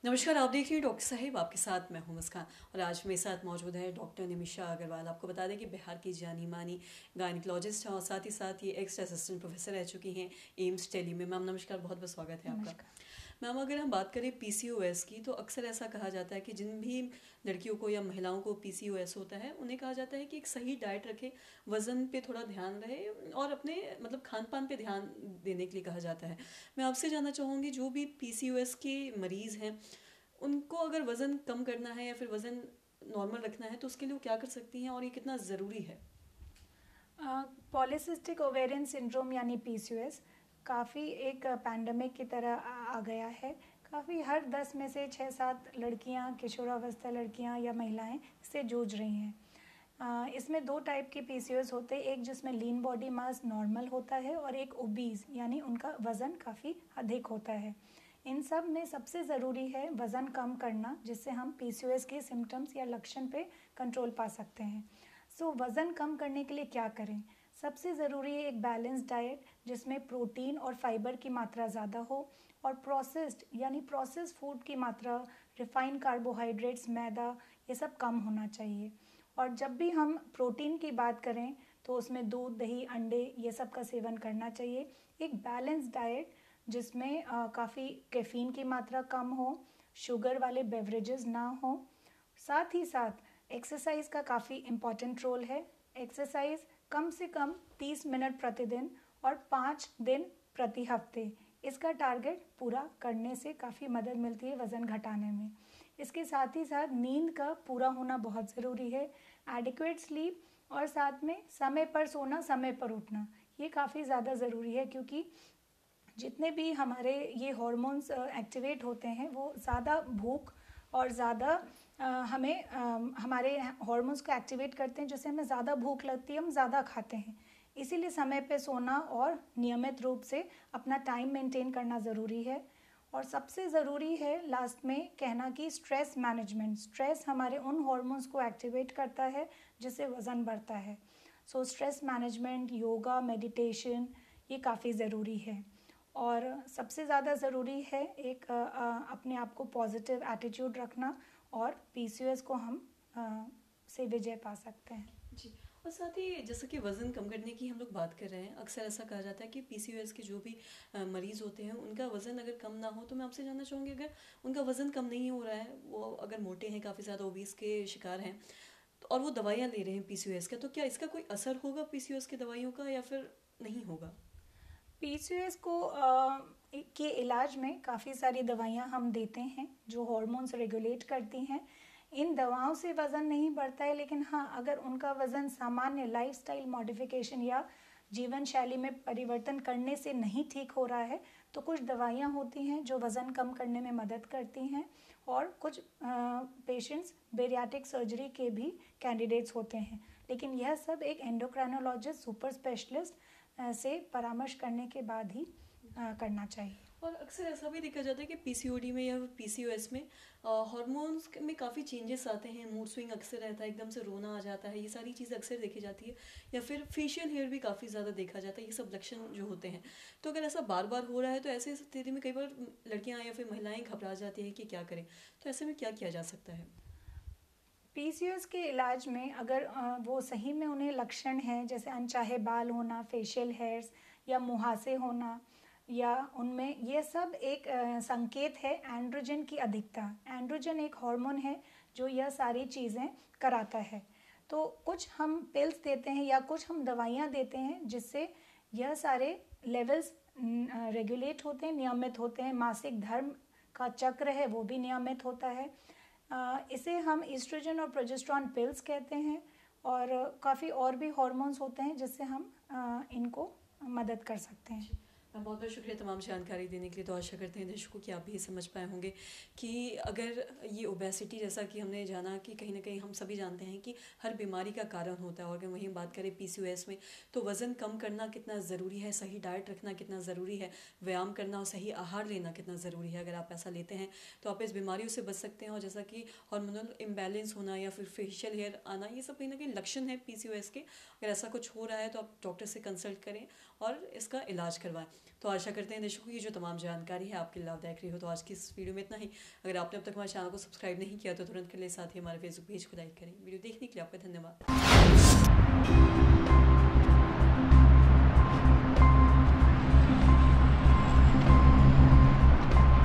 नमस्कार, आप देख रही हैं डॉक्टर साहिब, आपके साथ मैं हूं मुस्कान। और आज मेरे साथ मौजूद है डॉक्टर निमिषा अग्रवाल। आपको बता दें कि बिहार की जानी मानी गायनिकोलॉजिस्ट हैं और साथ ही साथ ये एक्स असिस्टेंट प्रोफेसर रह चुकी हैं एम्स दिल्ली में। मैम नमस्कार, बहुत बहुत स्वागत है आपका। नमस्कार। मैम अगर हम बात करें पीसीओएस की, तो अक्सर ऐसा कहा जाता है कि जिन भी लड़कियों को या महिलाओं को पीसीओएस होता है उन्हें कहा जाता है कि एक सही डाइट रखें, वज़न पे थोड़ा ध्यान रहे और अपने मतलब खान पान पे ध्यान देने के लिए कहा जाता है। मैं आपसे जानना चाहूँगी, जो भी पीसीओएस के मरीज़ हैं उनको अगर वज़न कम करना है या फिर वज़न नॉर्मल रखना है तो उसके लिए वो क्या कर सकती हैं और ये कितना ज़रूरी है? पॉलीसिस्टिक ओवेरियन सिंड्रोम यानी पीसीओएस काफ़ी एक पैंडमिक की तरह आ गया है। काफ़ी हर 10 में से 6-7 लड़कियां, किशोरावस्था लड़कियां या महिलाएं इससे जूझ रही हैं। इसमें दो टाइप के पीसीओएस होते हैं, एक जिसमें लीन बॉडी मास नॉर्मल होता है और एक ओबीज यानी उनका वज़न काफ़ी अधिक होता है। इन सब में सबसे ज़रूरी है वज़न कम करना, जिससे हम पीसीओएस के सिम्टम्स या लक्षण पे कंट्रोल पा सकते हैं। वज़न कम करने के लिए क्या करें? सबसे ज़रूरी है एक बैलेंस डाइट जिसमें प्रोटीन और फाइबर की मात्रा ज़्यादा हो और प्रोसेस्ड यानी प्रोसेस फूड की मात्रा, रिफाइंड कार्बोहाइड्रेट्स, मैदा, ये सब कम होना चाहिए। और जब भी हम प्रोटीन की बात करें तो उसमें दूध, दही, अंडे ये सब का सेवन करना चाहिए। एक बैलेंस डाइट जिसमें काफ़ी कैफ़ीन की मात्रा कम हो, शुगर वाले बेवरेजेस ना हो। साथ ही साथ एक्सरसाइज का काफ़ी इम्पॉर्टेंट रोल है। एक्सरसाइज कम से कम 30 मिनट प्रतिदिन और 5 दिन प्रति हफ्ते, इसका टारगेट पूरा करने से काफ़ी मदद मिलती है वज़न घटाने में। इसके साथ ही साथ नींद का पूरा होना बहुत ज़रूरी है। एडिक्वेट स्लीप और साथ में समय पर सोना, समय पर उठना, ये काफ़ी ज़्यादा ज़रूरी है, क्योंकि जितने भी हमारे ये हार्मोन्स एक्टिवेट होते हैं वो ज़्यादा भूख और ज़्यादा हमें हमारे हार्मोन्स को एक्टिवेट करते हैं, जिससे हमें ज़्यादा भूख लगती है, हम ज़्यादा खाते हैं। इसीलिए समय पे सोना और नियमित रूप से अपना टाइम मेंटेन करना ज़रूरी है। और सबसे ज़रूरी है लास्ट में कहना कि स्ट्रेस मैनेजमेंट। स्ट्रेस हमारे उन हार्मोन्स को एक्टिवेट करता है जिससे वज़न बढ़ता है। स्ट्रेस मैनेजमेंट, योगा, मेडिटेशन, ये काफ़ी ज़रूरी है। और सबसे ज़्यादा ज़रूरी है एक अपने आप को पॉजिटिव एटीट्यूड रखना, और पीसीओएस को हम से विजय पा सकते हैं। जी। और साथ ही जैसे कि वज़न कम करने की हम लोग बात कर रहे हैं, अक्सर ऐसा कहा जाता है कि पीसीओएस के जो भी मरीज़ होते हैं उनका वज़न अगर कम ना हो, तो मैं आपसे जानना चाहूँगी, अगर उनका वज़न कम नहीं हो रहा है, वो अगर मोटे हैं, काफ़ी ज़्यादा ओबीस के शिकार हैं, तो और वो दवाइयाँ ले रहे हैं पीसीओएस का, तो क्या इसका कोई असर होगा पीसीओएस की दवाइयों का या फिर नहीं होगा? पीसीओएस को के इलाज में काफ़ी सारी दवाइयाँ हम देते हैं जो हार्मोन्स रेगुलेट करती हैं। इन दवाओं से वज़न नहीं बढ़ता है, लेकिन हाँ, अगर उनका वज़न सामान्य लाइफस्टाइल मॉडिफिकेशन या जीवन शैली में परिवर्तन करने से नहीं ठीक हो रहा है, तो कुछ दवाइयाँ होती हैं जो वज़न कम करने में मदद करती हैं। और कुछ पेशेंट्स बेरियाट्रिक सर्जरी के भी कैंडिडेट्स होते हैं, लेकिन यह सब एक एंडोक्राइनोलॉजिस्ट सुपर स्पेशलिस्ट से परामर्श करने के बाद ही करना चाहिए। और अक्सर ऐसा भी देखा जाता है कि पीसीओडी में या पीसीओएस में हार्मोन्स में काफ़ी चेंजेस आते हैं, मूड स्विंग अक्सर रहता है, एकदम से रोना आ जाता है, ये सारी चीज़ अक्सर देखी जाती है। या फिर फेशियल हेयर भी काफ़ी ज़्यादा देखा जाता है, ये सब लक्षण जो होते हैं। तो अगर ऐसा बार बार हो रहा है तो ऐसे स्थिति में कई बार लड़कियां या फिर महिलाएं घबरा जाती हैं कि क्या करें, तो ऐसे में क्या किया जा सकता है? पीसीओएस के इलाज में अगर वो सही में उन्हें लक्षण हैं, जैसे अनचाहे बाल होना, फेशियल हेयर्स या मुहासे होना, या उनमें ये सब एक संकेत है एंड्रोजन की अधिकता। एंड्रोजन एक हार्मोन है जो यह सारी चीज़ें कराता है। तो कुछ हम पिल्स देते हैं या कुछ हम दवाइयाँ देते हैं जिससे यह सारे लेवल्स रेगुलेट होते हैं, नियमित होते हैं। मासिक धर्म का चक्र है वो भी नियमित होता है। इसे हम ईस्ट्रोजन और प्रोजेस्टेरॉन पिल्स कहते हैं। और काफ़ी और भी हार्मोन्स होते हैं जिससे हम इनको मदद कर सकते हैं। मैं बहुत बहुत शुक्रिया तमाम जानकारी देने के लिए। तो आशा करते हैं दर्शकों कि आप भी समझ पाए होंगे कि अगर ये ओबेसिटी, जैसा कि हमने जाना कि कहीं ना कहीं हम सभी जानते हैं कि हर बीमारी का कारण होता है, और अगर वहीं बात करें पीसीओएस में, तो वज़न कम करना कितना ज़रूरी है, सही डाइट रखना कितना ज़रूरी है, व्यायाम करना और सही आहार लेना कितना ज़रूरी है। अगर आप ऐसा लेते हैं तो आप इस बीमारियों से बच सकते हैं। और जैसा कि हार्मोनल इम्बैलेंस होना या फिर फेशियल हेयर आना, ये सब कहीं ना कहीं लक्षण है पीसीओएस के। अगर ऐसा कुछ हो रहा है तो आप डॉक्टर से कंसल्ट करें और इसका इलाज करवाएं। तो आशा करते हैं दर्शकों की जो तमाम जानकारी है आपके लिए लाभदायक रही हो। तो आज की इस वीडियो में इतना ही। अगर आपने अब तक हमारे चैनल को सब्सक्राइब नहीं किया तो तुरंत कर ले, साथ ही हमारे फेसबुक पेज को लाइक करें। वीडियो देखने के लिए आपका धन्यवाद।